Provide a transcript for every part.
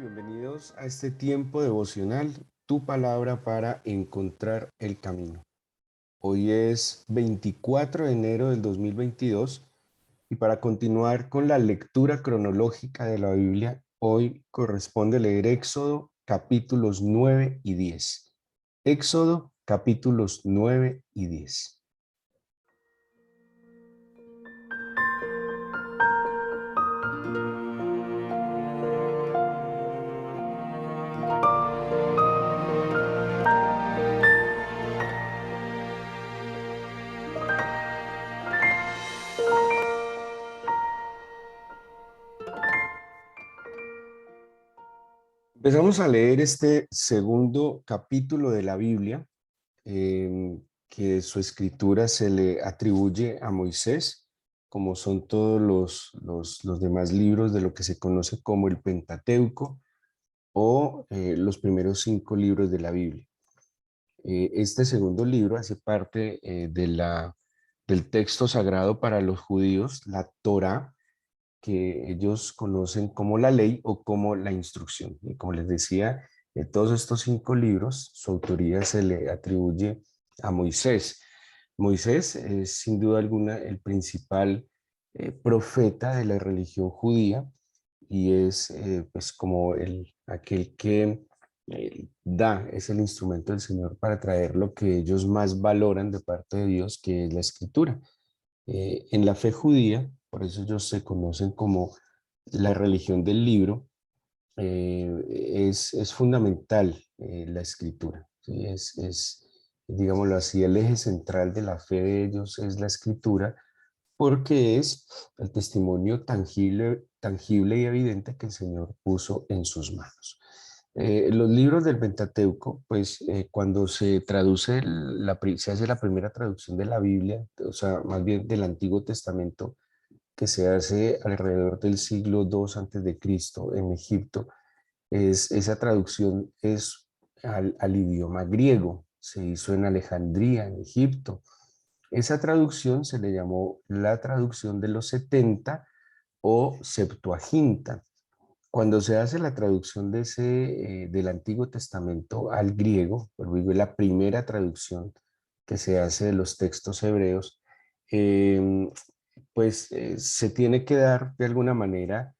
Bienvenidos a este tiempo devocional, tu palabra para encontrar el camino. Hoy es 24 de enero del 2022 y para continuar con la lectura cronológica de la Biblia, hoy corresponde leer Éxodo capítulos 9 y 10. Éxodo capítulos 9 y 10. Empezamos a leer este segundo capítulo de la Biblia, que su escritura se le atribuye a Moisés, como son todos los demás libros de lo que se conoce como el Pentateuco o los primeros 5 libros de la Biblia. Este segundo libro hace parte del texto sagrado para los judíos, la Torá, que ellos conocen como la ley o como la instrucción. Y como les decía, de todos estos 5 libros, su autoría se le atribuye a Moisés. Moisés es sin duda alguna el principal profeta de la religión judía y es pues como aquel que es el instrumento del Señor para traer lo que ellos más valoran de parte de Dios, que es la escritura. En la fe judía, por eso ellos se conocen como la religión del libro, es fundamental la escritura. ¿Sí? Digámoslo así, el eje central de la fe de ellos es la escritura, porque es el testimonio tangible y evidente que el Señor puso en sus manos. Los libros del Pentateuco, pues cuando se traduce, se hace la primera traducción de la Biblia, o sea, más bien del Antiguo Testamento, que se hace alrededor del siglo II antes de Cristo en Egipto, esa traducción es al idioma griego, se hizo en Alejandría, en Egipto. Esa traducción se le llamó la traducción de los 70 o Septuaginta. Cuando se hace la traducción del Antiguo Testamento al griego, es la primera traducción que se hace de los textos hebreos, eh, pues se tiene que dar de alguna manera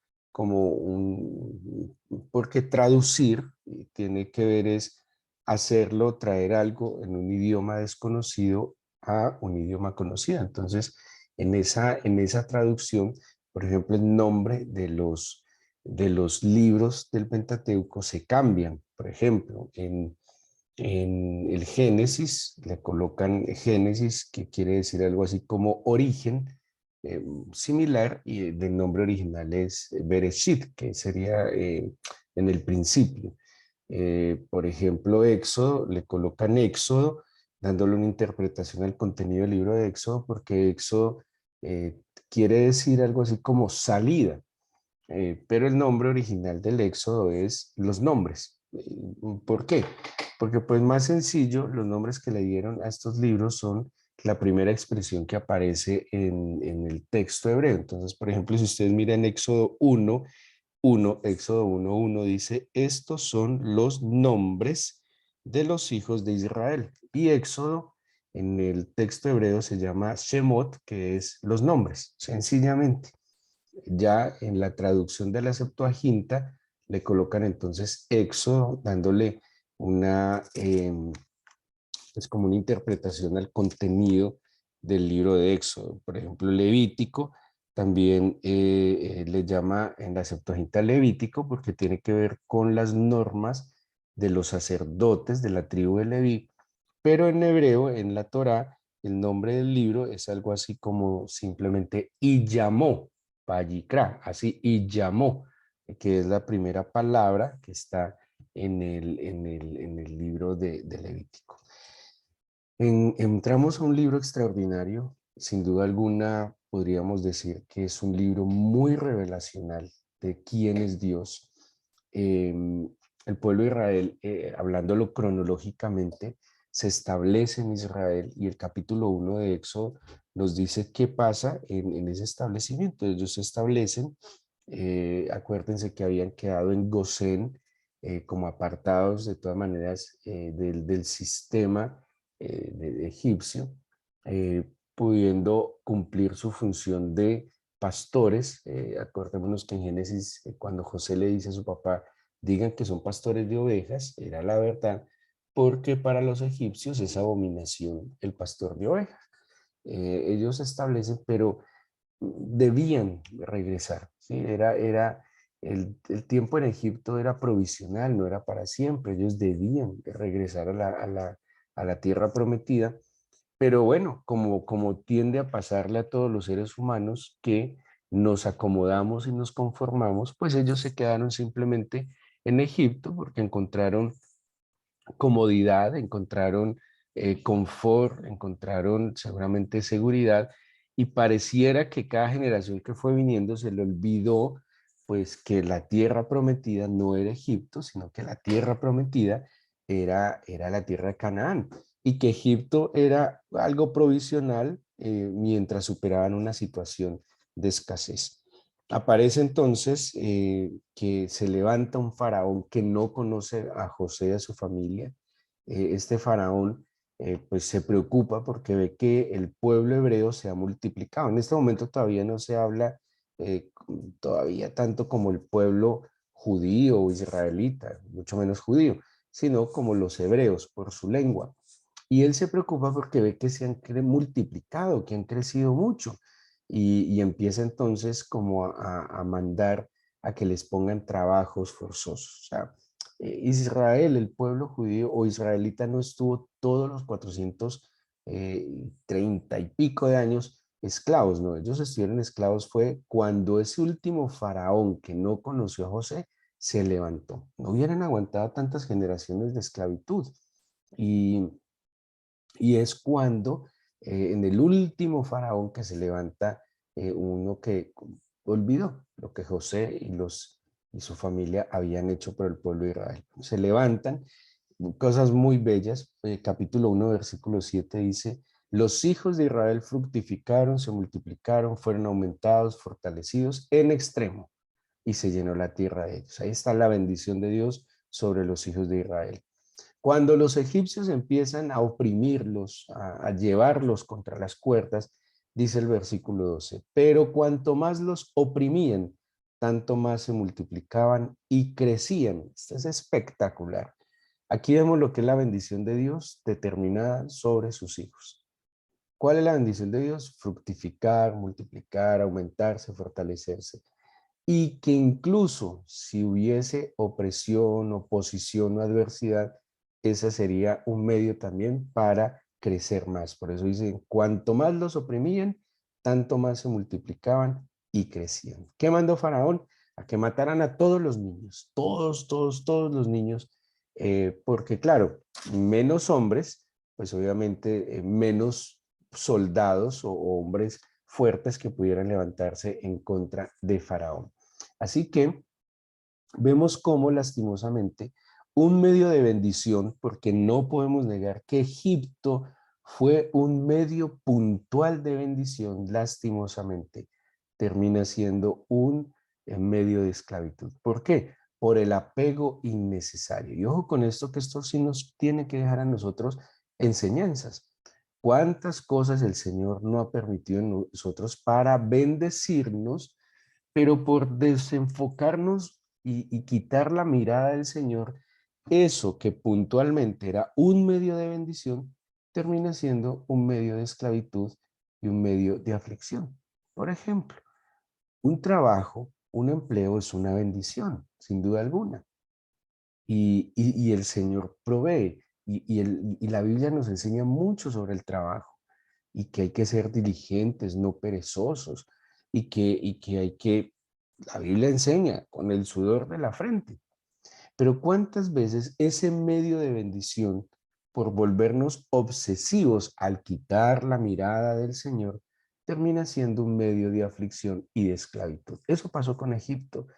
porque traducir tiene que ver es hacerlo, traer algo en un idioma desconocido a un idioma conocido. Entonces, en esa traducción, por ejemplo, el nombre de los libros del Pentateuco se cambian. Por ejemplo, en el Génesis le colocan Génesis, que quiere decir algo así como origen, similar, y del nombre original es Bereshit, que sería en el principio. Por ejemplo, Éxodo, le colocan Éxodo, dándole una interpretación al contenido del libro de Éxodo, porque Éxodo quiere decir algo así como salida. Pero el nombre original del Éxodo es los nombres. ¿Por qué? Porque pues más sencillo, los nombres que le dieron a estos libros son la primera expresión que aparece en el texto hebreo. Entonces, por ejemplo, si ustedes miran Éxodo 1, Éxodo 1:1 dice, estos son los nombres de los hijos de Israel. Y Éxodo en el texto hebreo se llama Shemot, que es los nombres, sencillamente. Ya en la traducción de la Septuaginta le colocan entonces Éxodo, dándole es como una interpretación al contenido del libro de Éxodo. Por ejemplo, Levítico también le llama en la Septuaginta Levítico porque tiene que ver con las normas de los sacerdotes de la tribu de Leví, pero en hebreo, en la Torá, el nombre del libro es algo así como simplemente y llamó, Vayikra, así y llamó, que es la primera palabra que está en el libro de Levítico. Entramos a un libro extraordinario, sin duda alguna podríamos decir que es un libro muy revelacional de quién es Dios. El pueblo de Israel, hablándolo cronológicamente, se establece en Israel y el capítulo 1 de Éxodo nos dice qué pasa en ese establecimiento. Ellos se establecen Acuérdense que habían quedado en Gosén, como apartados de todas maneras del sistema de egipcio, pudiendo cumplir su función de pastores. Acordémonos que en Génesis, cuando José le dice a su papá, digan que son pastores de ovejas, era la verdad, porque para los egipcios es abominación el pastor de ovejas. Ellos establecen, pero debían regresar, ¿sí? El tiempo en Egipto era provisional, no era para siempre. Ellos debían de regresar a la tierra prometida. Pero bueno, como tiende a pasarle a todos los seres humanos que nos acomodamos y nos conformamos, pues ellos se quedaron simplemente en Egipto porque encontraron comodidad, encontraron confort, encontraron seguramente seguridad, y pareciera que cada generación que fue viniendo se le olvidó pues que la tierra prometida no era Egipto, sino que la tierra prometida era la tierra de Canaán, y que Egipto era algo provisional mientras superaban una situación de escasez. Aparece entonces que se levanta un faraón que no conoce a José y a su familia. Este faraón pues se preocupa porque ve que el pueblo hebreo se ha multiplicado. En este momento todavía no se habla todavía tanto como el pueblo judío o israelita, mucho menos judío, sino como los hebreos por su lengua. Y él se preocupa porque ve que se han multiplicado, que han crecido mucho, y empieza entonces como a mandar a que les pongan trabajos forzosos. O sea, Israel, el pueblo judío o israelita, no estuvo todos los 430 y pico de años esclavos, no, ellos estuvieron esclavos fue cuando ese último faraón que no conoció a José se levantó. No hubieran aguantado tantas generaciones de esclavitud. Y y es cuando en el último faraón que se levanta, uno que olvidó lo que José y su familia habían hecho por el pueblo de Israel. Se levantan cosas muy bellas. Capítulo 1, versículo 7 dice, los hijos de Israel fructificaron, se multiplicaron, fueron aumentados, fortalecidos en extremo, y se llenó la tierra de ellos. Ahí está la bendición de Dios sobre los hijos de Israel. Cuando los egipcios empiezan a oprimirlos, a llevarlos contra las cuerdas, dice el versículo 12, pero cuanto más los oprimían, tanto más se multiplicaban y crecían. Esto es espectacular. Aquí vemos lo que es la bendición de Dios determinada sobre sus hijos. ¿Cuál es la bendición de Dios? Fructificar, multiplicar, aumentarse, fortalecerse. Y que incluso si hubiese opresión, oposición o adversidad, ese sería un medio también para crecer más. Por eso dicen, cuanto más los oprimían, tanto más se multiplicaban y crecían. ¿Qué mandó Faraón? A que mataran a todos los niños, todos los niños, porque claro, menos hombres, pues obviamente menos soldados o hombres fuertes que pudieran levantarse en contra de Faraón. Así que vemos cómo lastimosamente un medio de bendición, porque no podemos negar que Egipto fue un medio puntual de bendición, lastimosamente termina siendo un medio de esclavitud. ¿Por qué? Por el apego innecesario. Y ojo con esto, que esto sí nos tiene que dejar a nosotros enseñanzas. ¿Cuántas cosas el Señor no ha permitido en nosotros para bendecirnos, pero por desenfocarnos y quitar la mirada del Señor, eso que puntualmente era un medio de bendición, termina siendo un medio de esclavitud y un medio de aflicción? Por ejemplo, un trabajo, un empleo es una bendición, sin duda alguna. Y el Señor provee. Y la Biblia nos enseña mucho sobre el trabajo, y que hay que ser diligentes, no perezosos, y que hay que, la Biblia enseña, con el sudor de la frente. Pero ¿cuántas veces ese medio de bendición, por volvernos obsesivos al quitar la mirada del Señor, termina siendo un medio de aflicción y de esclavitud? Eso pasó con Egipto.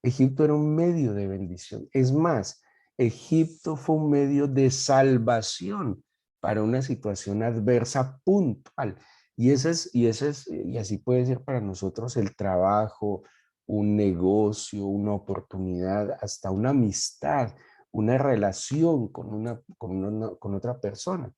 Egipto era un medio de bendición. Es más, Egipto fue un medio de salvación para una situación adversa puntual. Y así puede ser para nosotros el trabajo un negocio, una oportunidad, hasta una amistad, una relación con otra persona.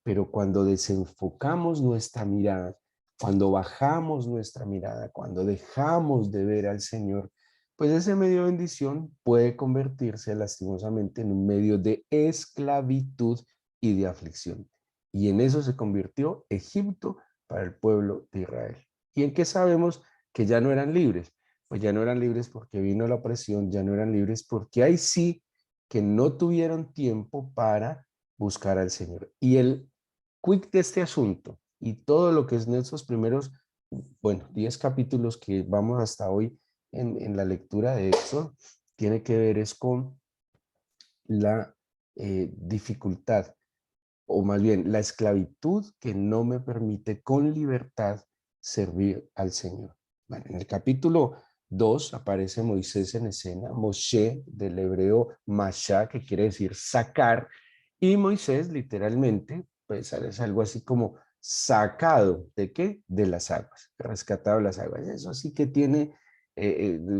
Pero cuando desenfocamos nuestra mirada, cuando bajamos nuestra mirada, cuando dejamos de ver al Señor, pues ese medio de bendición puede convertirse lastimosamente en un medio de esclavitud y de aflicción. Y en eso se convirtió Egipto para el pueblo de Israel. ¿Y en qué sabemos que ya no eran libres? Pues ya no eran libres porque vino la opresión, ya no eran libres porque ahí sí que no tuvieron tiempo para buscar al Señor. Y el quick de este asunto y todo lo que es en estos primeros, bueno, 10 capítulos que vamos hasta hoy en la lectura de Éxodo, tiene que ver es con la dificultad, o más bien la esclavitud que no me permite con libertad servir al Señor. Bueno, en el capítulo 2 aparece Moisés en escena, Moshe del hebreo Masha, que quiere decir sacar, y Moisés literalmente, pues es algo así como sacado, ¿de qué? De las aguas, rescatado de las aguas. Eso sí que tiene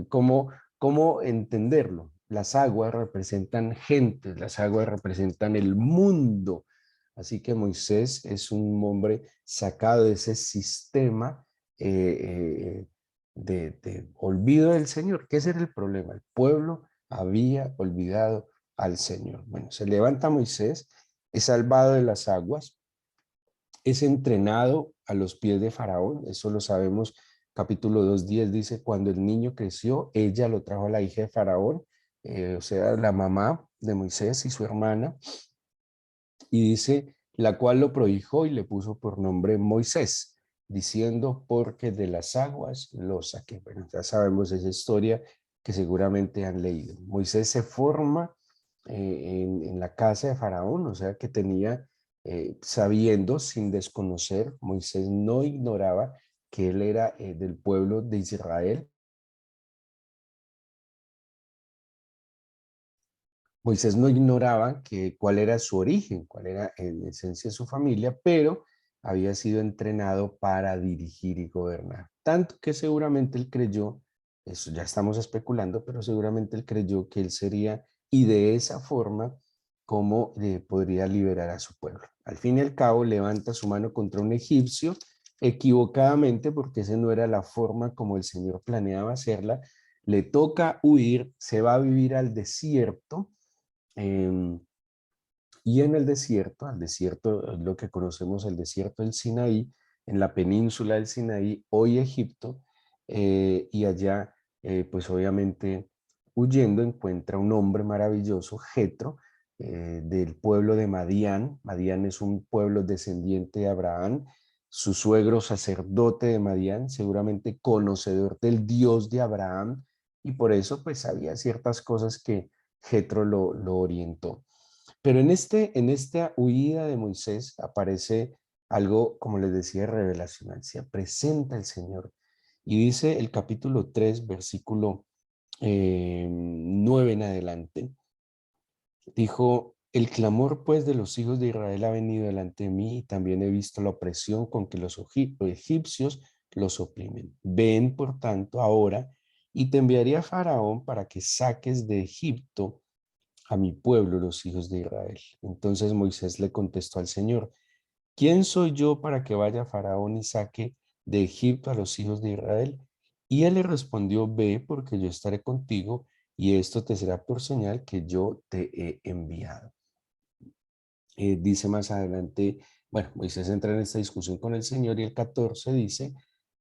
cómo entenderlo. Las aguas representan gente, las aguas representan el mundo. Así que Moisés es un hombre sacado de ese sistema de olvido del Señor. ¿Qué era el problema? El pueblo había olvidado al Señor. Bueno, se levanta Moisés, es salvado de las aguas, es entrenado a los pies de Faraón, eso lo sabemos, capítulo 2:10 dice, cuando el niño creció, ella lo trajo a la hija de Faraón, o sea, la mamá de Moisés y su hermana, y dice, la cual lo prohijó y le puso por nombre Moisés, diciendo, porque de las aguas lo saqué. Bueno, ya sabemos esa historia que seguramente han leído. Moisés se forma en la casa de Faraón, o sea que tenía, sabiendo, sin desconocer, Moisés no ignoraba que él era del pueblo de Israel. Moisés no ignoraba cuál era su origen, cuál era en esencia su familia, pero había sido entrenado para dirigir y gobernar. Tanto que seguramente él creyó, eso ya estamos especulando, pero seguramente él creyó que él sería y de esa forma como podría liberar a su pueblo. Al fin y al cabo levanta su mano contra un egipcio equivocadamente porque esa no era la forma como el Señor planeaba hacerla. Le toca huir, se va a vivir al desierto. Eh, y en el desierto, al desierto, lo que conocemos el desierto del Sinaí, en la península del Sinaí, hoy Egipto, y allá, pues obviamente, huyendo, encuentra un hombre maravilloso, Jetro, del pueblo de Madián. Madián es un pueblo descendiente de Abraham, su suegro sacerdote de Madián, seguramente conocedor del Dios de Abraham, y por eso pues había ciertas cosas que Jetro lo orientó. Pero en esta huida de Moisés aparece algo, como les decía, revelacional. Se presenta el Señor. Y dice el capítulo 3 versículo 9 en adelante, dijo, el clamor pues de los hijos de Israel ha venido delante de mí y también he visto la opresión con que los egipcios los oprimen. Ven, por tanto, ahora y te enviaré a Faraón para que saques de Egipto a mi pueblo, los hijos de Israel. Entonces Moisés le contestó al Señor, ¿quién soy yo para que vaya Faraón y saque de Egipto a los hijos de Israel? Y él le respondió, ve, porque yo estaré contigo, y esto te será por señal que yo te he enviado. Dice más adelante, bueno, Moisés entra en esta discusión con el Señor y el 14 dice,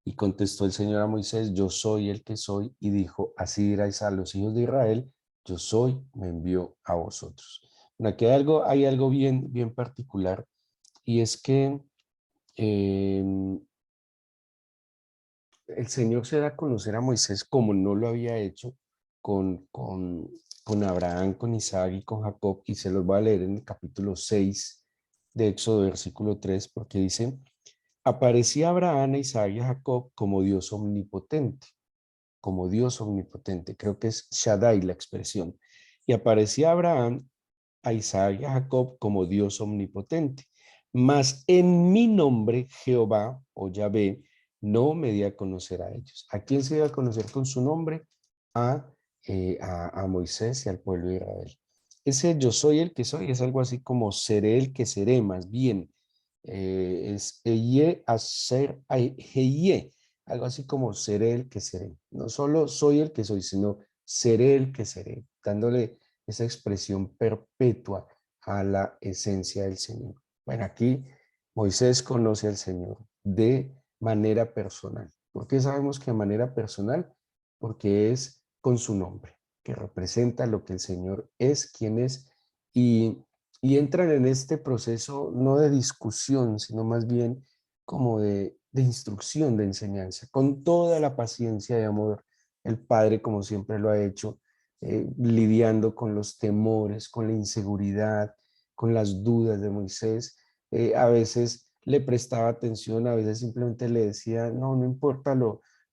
y contestó el Señor a Moisés, yo soy el que soy, y dijo, así diráis a los hijos de Israel, yo soy, me envió a vosotros. Bueno, aquí hay algo bien particular, y es que eh, el Señor se da a conocer a Moisés como no lo había hecho con Abraham, con Isaac y con Jacob, y se los voy a leer en el capítulo 6 de Éxodo, versículo 3, porque dice, aparecía Abraham, a Isaac y a Jacob como Dios omnipotente, como Dios omnipotente, creo que es Shaddai la expresión, y aparecía Abraham, a Isaac y a Jacob como Dios omnipotente, mas en mi nombre, Jehová o Yahvé, no me di a conocer a ellos. ¿A quién se iba a conocer con su nombre? A, a Moisés y al pueblo de Israel. Ese yo soy el que soy es algo así como seré el que seré, más bien. Es eye hacer heye, algo así como seré el que seré. No solo soy el que soy, sino seré el que seré, dándole esa expresión perpetua a la esencia del Señor. Bueno, aquí Moisés conoce al Señor de manera personal. ¿Por qué sabemos que de manera personal? Porque es con su nombre, que representa lo que el Señor es, quién es, y, y entran en este proceso no de discusión, sino más bien como de instrucción, de enseñanza, con toda la paciencia y amor. El Padre, como siempre lo ha hecho, lidiando con los temores, con la inseguridad, con las dudas de Moisés. A veces le prestaba atención, a veces simplemente le decía, no, no importa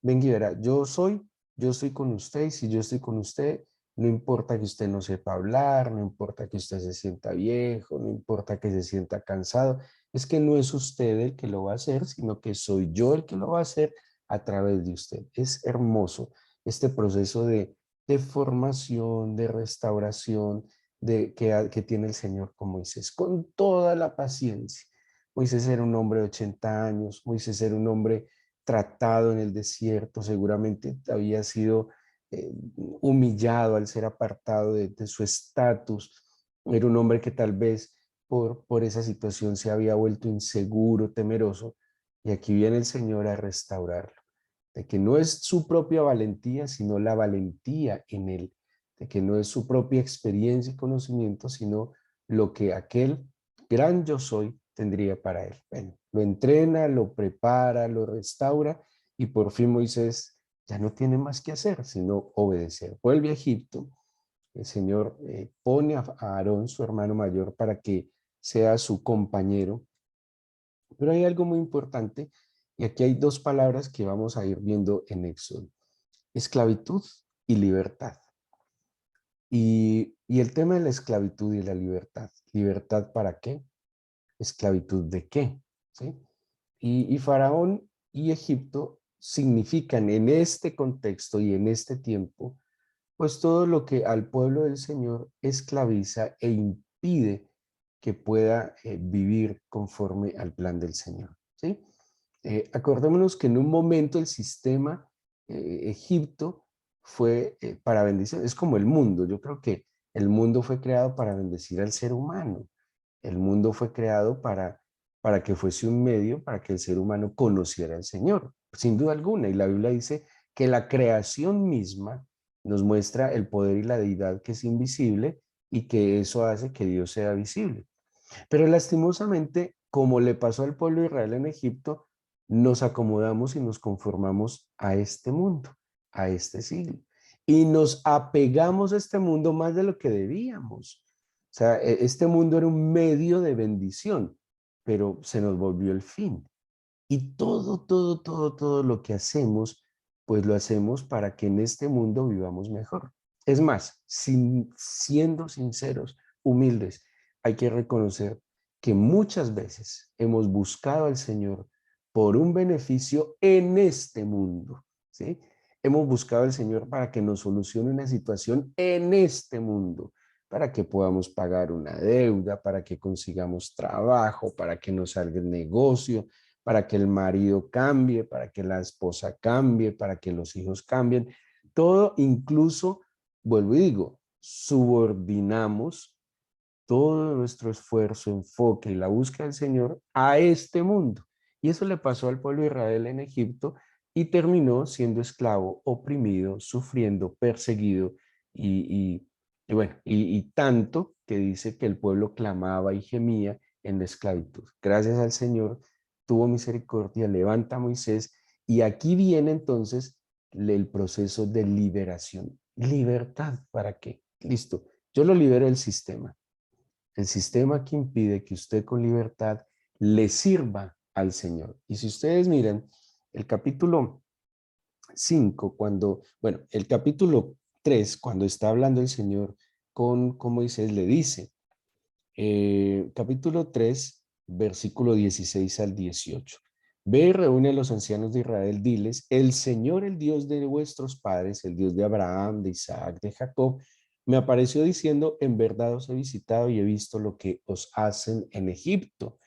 venga y verá, yo estoy con usted y si yo estoy con usted, no importa que usted no sepa hablar, no importa que usted se sienta viejo, no importa que se sienta cansado, es que no es usted el que lo va a hacer, sino que soy yo el que lo va a hacer a través de usted. Es hermoso este proceso de formación, de restauración, que tiene el Señor con Moisés, con toda la paciencia. Moisés era un hombre de 80 años, Moisés era un hombre tratado en el desierto, seguramente había sido humillado al ser apartado de su estatus, era un hombre que tal vez por esa situación se había vuelto inseguro, temeroso, y aquí viene el Señor a restaurarlo, de que no es su propia valentía, sino la valentía en él, de que no es su propia experiencia y conocimiento, sino lo que aquel gran yo soy tendría para él. Bueno, lo entrena, lo prepara, lo restaura y por fin Moisés ya no tiene más que hacer, sino obedecer. Vuelve a Egipto, el Señor pone a Aarón, su hermano mayor, para que sea su compañero, pero hay algo muy importante y aquí hay dos palabras que vamos a ir viendo en Éxodo: esclavitud y libertad. Y el tema de la esclavitud y la libertad. ¿Libertad para qué? ¿Esclavitud de qué? ¿Sí? Y Faraón y Egipto significan en este contexto y en este tiempo, pues todo lo que al pueblo del Señor esclaviza e impide que pueda vivir conforme al plan del Señor. ¿Sí? Acordémonos que en un momento el sistema Egipto fue para bendición, es como el mundo. Yo creo que el mundo fue creado para bendecir al ser humano. El mundo fue creado para que fuese un medio para que el ser humano conociera al Señor, sin duda alguna. Y la Biblia dice que la creación misma nos muestra el poder y la deidad que es invisible y que eso hace que Dios sea visible. Pero lastimosamente, como le pasó al pueblo de Israel en Egipto, nos acomodamos y nos conformamos a este mundo, a este siglo. Y nos apegamos a este mundo más de lo que debíamos. O sea, este mundo era un medio de bendición, pero se nos volvió el fin. Y todo lo que hacemos, pues lo hacemos para que en este mundo vivamos mejor. Es más, siendo sinceros, humildes, hay que reconocer que muchas veces hemos buscado al Señor por un beneficio en este mundo, ¿sí? Hemos buscado al Señor para que nos solucione una situación en este mundo, para que podamos pagar una deuda, para que consigamos trabajo, para que nos salga el negocio, para que el marido cambie, para que la esposa cambie, para que los hijos cambien. Todo, incluso, vuelvo y digo, subordinamos todo nuestro esfuerzo, enfoque y la búsqueda del Señor a este mundo. Y eso le pasó al pueblo de Israel en Egipto y terminó siendo esclavo, oprimido, sufriendo, perseguido y bueno, y tanto que dice que el pueblo clamaba y gemía en la esclavitud. Gracias al Señor, tuvo misericordia, levanta a Moisés y aquí viene entonces el proceso de liberación. ¿Libertad para qué? Listo, yo lo libero del sistema. El sistema que impide que usted con libertad le sirva al Señor. Y si ustedes miran el capítulo 5, bueno, el capítulo 3, cuando está hablando el Señor con Moisés, le dice, capítulo 3, versículo 16 al 18. Ve y reúne a los ancianos de Israel, diles, el Señor, el Dios de vuestros padres, el Dios de Abraham, de Isaac, de Jacob, me apareció diciendo, en verdad os he visitado y he visto lo que os hacen en Egipto.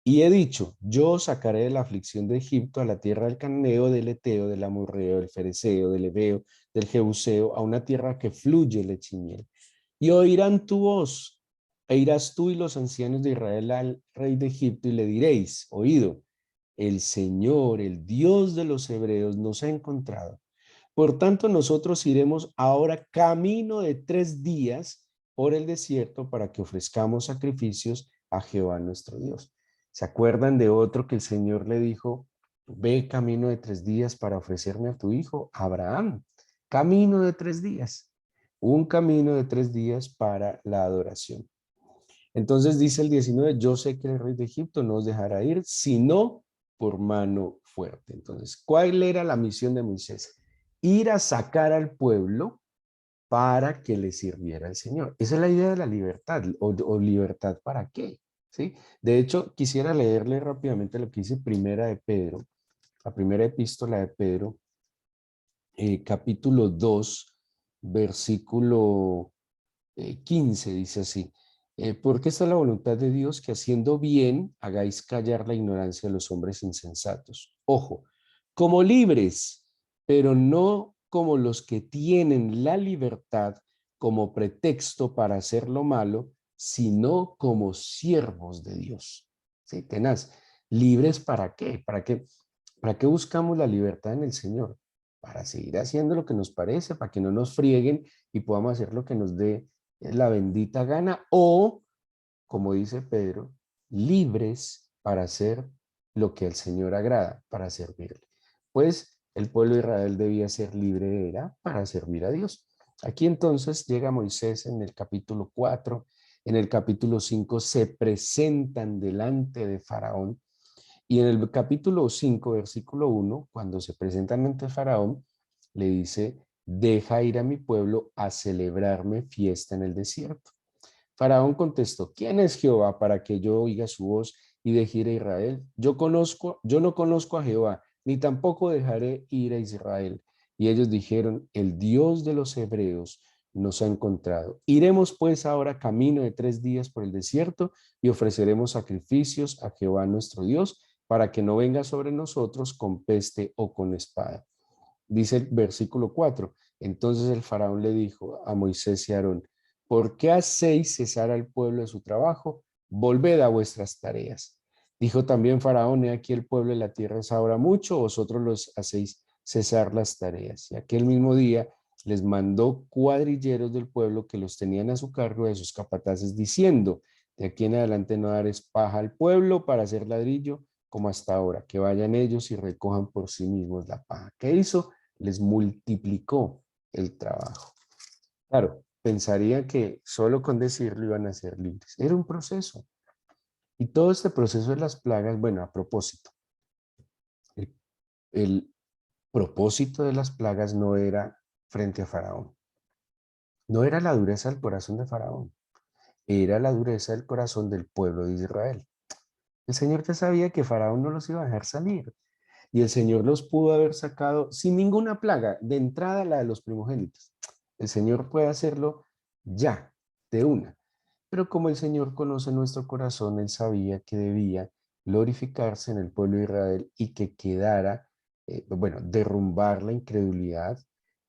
Y he dicho, yo os sacaré de la aflicción de Egipto a la tierra del Cananeo, del Eteo, del Amorreo, del Fereceo, del Heveo, del Jebuseo, a una tierra que fluye leche y miel. Y oirán tu voz, e irás tú y los ancianos de Israel al rey de Egipto y le diréis, oído, el Señor, el Dios de los hebreos, nos ha encontrado. Por tanto, nosotros iremos ahora camino de 3 días por el desierto para que ofrezcamos sacrificios a Jehová nuestro Dios. ¿Se acuerdan de otro que el Señor le dijo, ve camino de 3 días para ofrecerme a tu hijo, Abraham? Camino de 3 días. Un camino de 3 días para la adoración. Entonces dice el 19, yo sé que el rey de Egipto no os dejará ir, sino por mano fuerte. Entonces, ¿cuál era la misión de Moisés? Ir a sacar al pueblo para que le sirviera al Señor. Esa es la idea de la libertad, o libertad para qué, ¿sí? De hecho, quisiera leerle rápidamente lo que dice Primera de Pedro, la primera epístola de Pedro, capítulo 2, versículo 15, dice así, porque esta es la voluntad de Dios, que haciendo bien hagáis callar la ignorancia de los hombres insensatos. Ojo, como libres, pero no como los que tienen la libertad como pretexto para hacer lo malo, sino como siervos de Dios. ¿Sí? Tenaz, ¿libres para qué? ¿Para qué buscamos la libertad en el Señor? Para seguir haciendo lo que nos parece, para que no nos frieguen y podamos hacer lo que nos dé la bendita gana, o, como dice Pedro, libres para hacer lo que al Señor agrada, para servirle. Pues el pueblo de Israel debía ser libre, era para servir a Dios. Aquí entonces llega Moisés en el capítulo 4, en el capítulo 5 se presentan delante de Faraón, y en el capítulo 5, versículo 1, cuando se presentan ante Faraón, le dice, deja ir a mi pueblo a celebrarme fiesta en el desierto. Faraón contestó, ¿quién es Jehová para que yo oiga su voz y deje ir a Israel? Yo no conozco a Jehová, ni tampoco dejaré ir a Israel. Y ellos dijeron, el Dios de los hebreos nos ha encontrado. Iremos pues ahora camino de 3 días por el desierto y ofreceremos sacrificios a Jehová nuestro Dios para que no venga sobre nosotros con peste o con espada. Dice el versículo 4. Entonces el faraón le dijo a Moisés y a Aarón, ¿por qué hacéis cesar al pueblo de su trabajo? Volved a vuestras tareas. Dijo también Faraón, he aquí el pueblo de la tierra es ahora mucho, vosotros los hacéis cesar las tareas. Y aquel mismo día les mandó cuadrilleros del pueblo que los tenían a su cargo de sus capataces, diciendo, de aquí en adelante no daréis paja al pueblo para hacer ladrillo, como hasta ahora, que vayan ellos y recojan por sí mismos la paja. ¿Qué hizo? Les multiplicó el trabajo. Claro, pensaría que solo con decirlo iban a ser libres. Era un proceso. Y todo este proceso de las plagas, bueno, a propósito, el, el propósito de las plagas no era frente a Faraón. No era la dureza del corazón de Faraón, era la dureza del corazón del pueblo de Israel. El Señor ya sabía que Faraón no los iba a dejar salir. Y el Señor los pudo haber sacado sin ninguna plaga, de entrada la de los primogénitos. El Señor puede hacerlo ya, de una. Pero como el Señor conoce nuestro corazón, Él sabía que debía glorificarse en el pueblo de Israel y que quedara, bueno, derrumbar la incredulidad,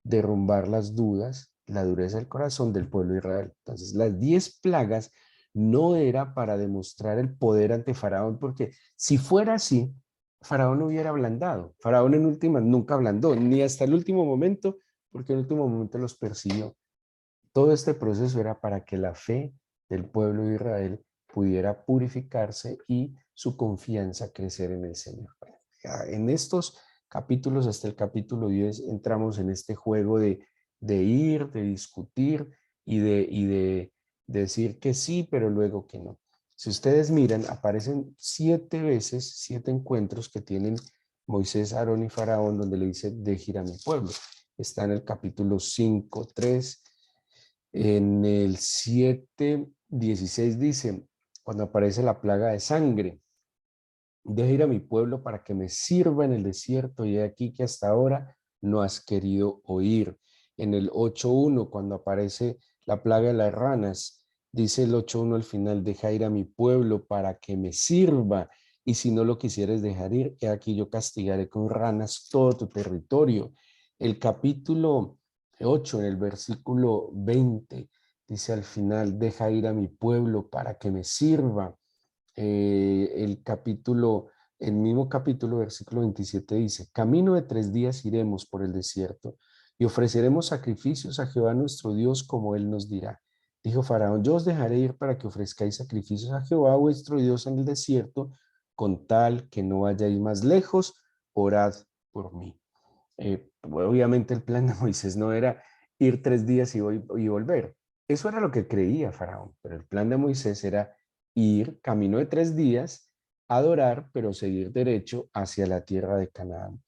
derrumbar las dudas, la dureza del corazón del pueblo de Israel. Entonces, las 10 plagas no era para demostrar el poder ante Faraón, porque si fuera así, Faraón no hubiera ablandado. Faraón en últimas nunca ablandó, ni hasta el último momento, porque en el último momento los persiguió. Todo este proceso era para que la fe del pueblo de Israel pudiera purificarse y su confianza crecer en el Señor. Bueno, en estos capítulos, hasta el capítulo 10, entramos en este juego de ir, de discutir y de decir que sí, pero luego que no. Si ustedes miran, aparecen 7 veces, 7 encuentros que tienen Moisés, Aarón y Faraón, donde le dice, deje ir a mi pueblo. Está en el capítulo 5, 3, en el 7:16 dice, cuando aparece la plaga de sangre, deja ir a mi pueblo para que me sirva en el desierto, y he aquí que hasta ahora no has querido oír. En el 8.1, cuando aparece la plaga de las ranas, dice el 8.1 al final, deja ir a mi pueblo para que me sirva, y si no lo quisieres dejar ir, he aquí yo castigaré con ranas todo tu territorio. El capítulo 8, en el versículo 20, dice al final, deja ir a mi pueblo para que me sirva. El capítulo, el mismo capítulo, versículo 27 dice, camino de 3 días iremos por el desierto y ofreceremos sacrificios a Jehová nuestro Dios como él nos dirá. Dijo Faraón, yo os dejaré ir para que ofrezcáis sacrificios a Jehová vuestro Dios en el desierto, con tal que no vayáis más lejos, orad por mí. Obviamente el plan de Moisés no era ir 3 días y volver. Eso era lo que creía Faraón, pero el plan de Moisés era ir camino de 3 días, adorar, pero seguir derecho hacia la tierra de Canaán.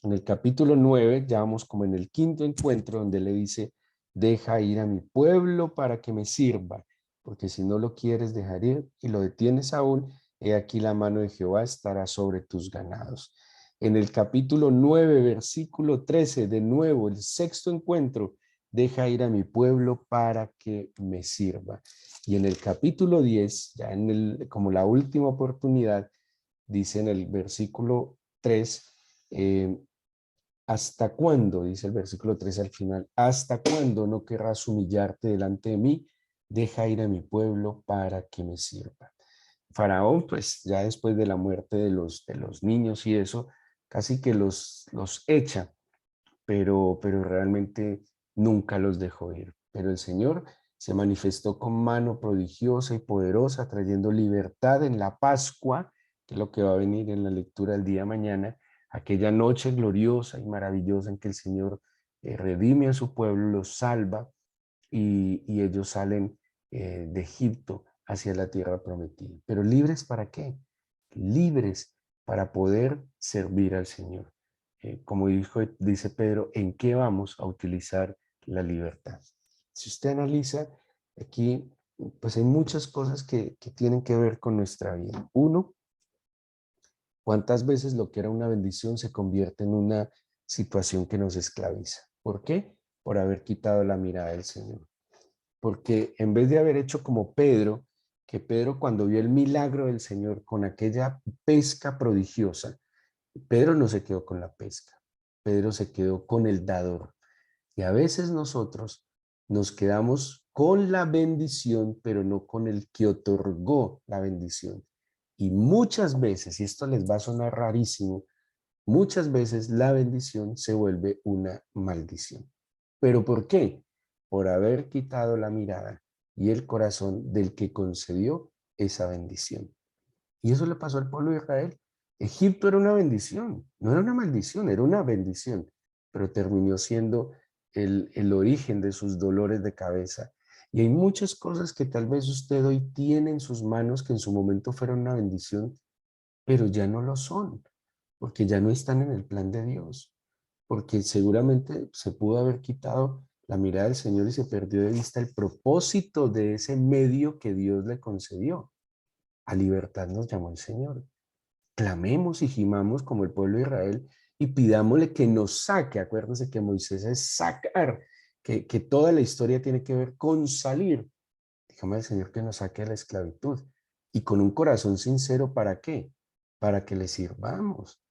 En el capítulo 9, ya vamos como en el quinto encuentro, donde le dice, deja ir a mi pueblo para que me sirva, porque si no lo quieres dejar ir y lo detienes aún, he aquí la mano de Jehová estará sobre tus ganados. En el capítulo 9, versículo 13, de nuevo, el sexto encuentro, deja ir a mi pueblo para que me sirva. Y en el capítulo 10, ya como la última oportunidad, dice en el versículo 3, ¿hasta cuándo? Dice el versículo 3 al final, ¿hasta cuándo no querrás humillarte delante de mí? Deja ir a mi pueblo para que me sirva. Faraón, pues ya después de la muerte de los niños y eso, casi que los echa, pero realmente nunca los dejó ir. Pero el Señor se manifestó con mano prodigiosa y poderosa, trayendo libertad en la Pascua, que es lo que va a venir en la lectura del día de mañana, aquella noche gloriosa y maravillosa en que el Señor redime a su pueblo, los salva y ellos salen de Egipto hacia la tierra prometida. Pero libres ¿para qué? Libres para poder servir al Señor. Como dice Pedro, ¿en qué vamos a utilizar la libertad? Si usted analiza aquí, pues hay muchas cosas que tienen que ver con nuestra vida. Uno, ¿cuántas veces lo que era una bendición se convierte en una situación que nos esclaviza? ¿Por qué? Por haber quitado la mirada del Señor. Porque en vez de haber hecho como Pedro, que Pedro cuando vio el milagro del Señor con aquella pesca prodigiosa, Pedro no se quedó con la pesca, Pedro se quedó con el dador. Y a veces nosotros nos quedamos con la bendición, pero no con el que otorgó la bendición. Y muchas veces, y esto les va a sonar rarísimo, muchas veces la bendición se vuelve una maldición. ¿Pero por qué? Por haber quitado la mirada y el corazón del que concedió esa bendición. Y eso le pasó al pueblo de Israel. Egipto era una bendición, no era una maldición, era una bendición, pero terminó siendo el origen de sus dolores de cabeza. Y hay muchas cosas que tal vez usted hoy tiene en sus manos que en su momento fueron una bendición, pero ya no lo son, porque ya no están en el plan de Dios, porque seguramente se pudo haber quitado la mirada del Señor y se perdió de vista el propósito de ese medio que Dios le concedió. A libertad nos llamó el Señor. Clamemos y gimamos como el pueblo de Israel y pidámosle que nos saque. Acuérdense que Moisés es sacar, que toda la historia tiene que ver con salir. Dígame al Señor que nos saque de la esclavitud. Y con un corazón sincero, ¿para qué? Para que le sirvamos,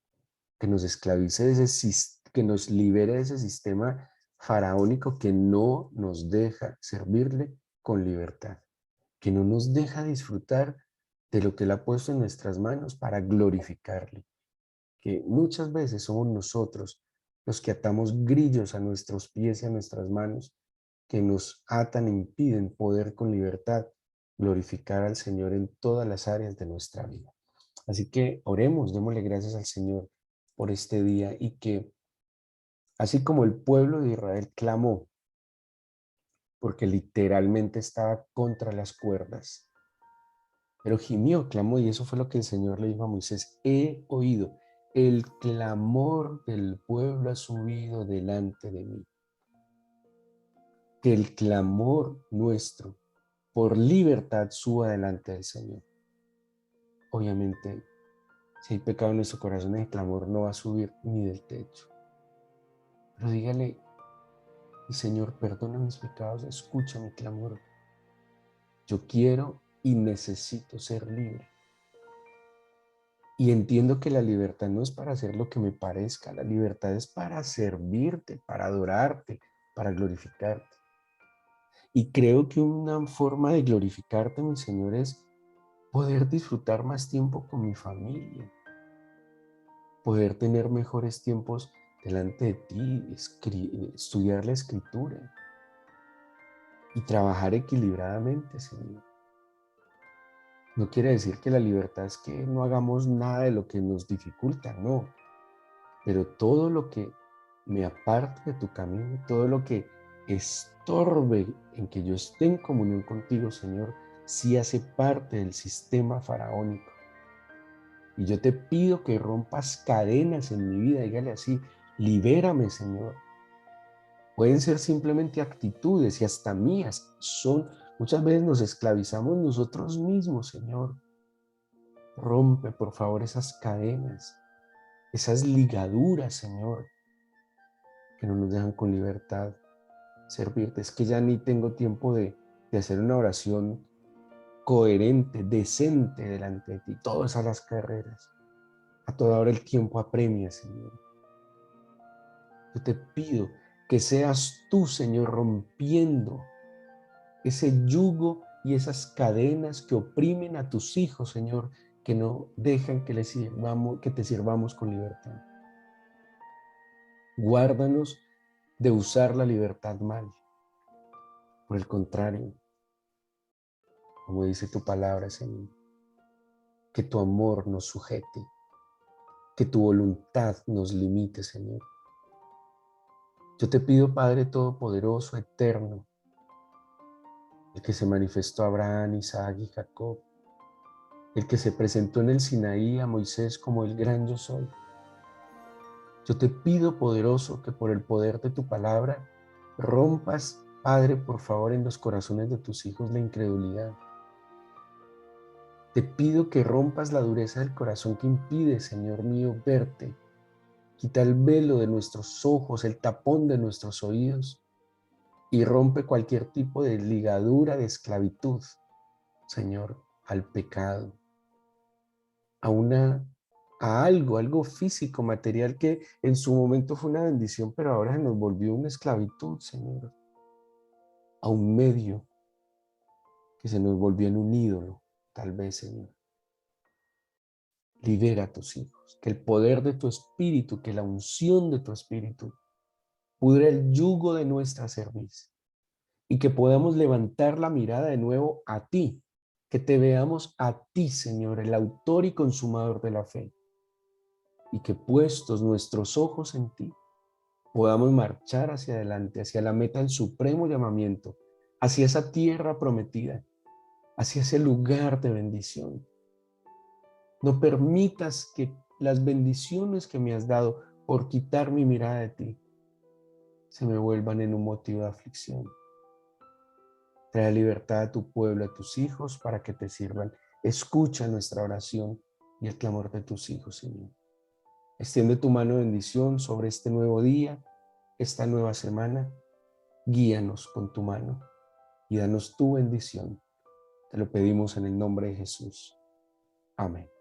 que nos esclavice de que nos libere de ese sistema faraónico que no nos deja servirle con libertad, que no nos deja disfrutar de lo que Él ha puesto en nuestras manos para glorificarle, que muchas veces somos nosotros los que atamos grillos a nuestros pies y a nuestras manos, que nos atan e impiden poder con libertad glorificar al Señor en todas las áreas de nuestra vida. Así que oremos, démosle gracias al Señor por este día y que así como el pueblo de Israel clamó, porque literalmente estaba contra las cuerdas, pero gimió, clamó, y eso fue lo que el Señor le dijo a Moisés: he oído, el clamor del pueblo ha subido delante de mí. Que el clamor nuestro por libertad suba delante del Señor. Obviamente, Si hay pecado en nuestro corazón, el clamor no va a subir ni del techo. Pero dígale, Señor, perdona mis pecados, escucha mi clamor. Yo quiero y necesito ser libre. Y entiendo que la libertad no es para hacer lo que me parezca, la libertad es para servirte, para adorarte, para glorificarte. Y creo que una forma de glorificarte, mi Señor, es poder disfrutar más tiempo con mi familia, poder tener mejores tiempos delante de ti, estudiar la Escritura y trabajar equilibradamente, Señor. No quiere decir que la libertad es que no hagamos nada de lo que nos dificulta, no. Pero todo lo que me aparte de tu camino, todo lo que estorbe en que yo esté en comunión contigo, Señor, sí hace parte del sistema faraónico. Y yo te pido que rompas cadenas en mi vida, dígale así, libérame, Señor. Pueden ser simplemente actitudes y hasta mías. Muchas veces nos esclavizamos nosotros mismos, Señor. Rompe, por favor, esas cadenas, esas ligaduras, Señor, que no nos dejan con libertad servirte. Es que ya ni tengo tiempo de hacer una oración coherente, decente delante de ti. Todas a las carreras. A toda hora el tiempo apremia, Señor. Yo te pido que seas tú, Señor, rompiendo ese yugo y esas cadenas que oprimen a tus hijos, Señor, que no dejan que te sirvamos con libertad. Guárdanos de usar la libertad mal. Por el contrario, como dice tu palabra, Señor, que tu amor nos sujete, que tu voluntad nos limite, Señor. Yo te pido, Padre Todopoderoso, eterno, el que se manifestó a Abraham, Isaac y Jacob, el que se presentó en el Sinaí a Moisés como el gran yo soy. Yo te pido, poderoso, que por el poder de tu palabra rompas, Padre, por favor, en los corazones de tus hijos la incredulidad. Te pido que rompas la dureza del corazón que impide, Señor mío, verte. Quita el velo de nuestros ojos, el tapón de nuestros oídos y rompe cualquier tipo de ligadura de esclavitud, Señor, al pecado, a algo físico, material que en su momento fue una bendición, pero ahora se nos volvió una esclavitud, Señor, a un medio que se nos volvió en un ídolo, tal vez, Señor. Libera a tus hijos, que el poder de tu espíritu, que la unción de tu espíritu pudra el yugo de nuestra cerviz y que podamos levantar la mirada de nuevo a ti, que te veamos a ti, Señor, el autor y consumador de la fe, y que puestos nuestros ojos en ti, podamos marchar hacia adelante, hacia la meta del supremo llamamiento, hacia esa tierra prometida, hacia ese lugar de bendición. No permitas que las bendiciones que me has dado por quitar mi mirada de ti se me vuelvan en un motivo de aflicción. Trae libertad a tu pueblo, a tus hijos, para que te sirvan. Escucha nuestra oración y el clamor de tus hijos, Señor. Extiende tu mano de bendición sobre este nuevo día, esta nueva semana. Guíanos con tu mano y danos tu bendición. Te lo pedimos en el nombre de Jesús. Amén.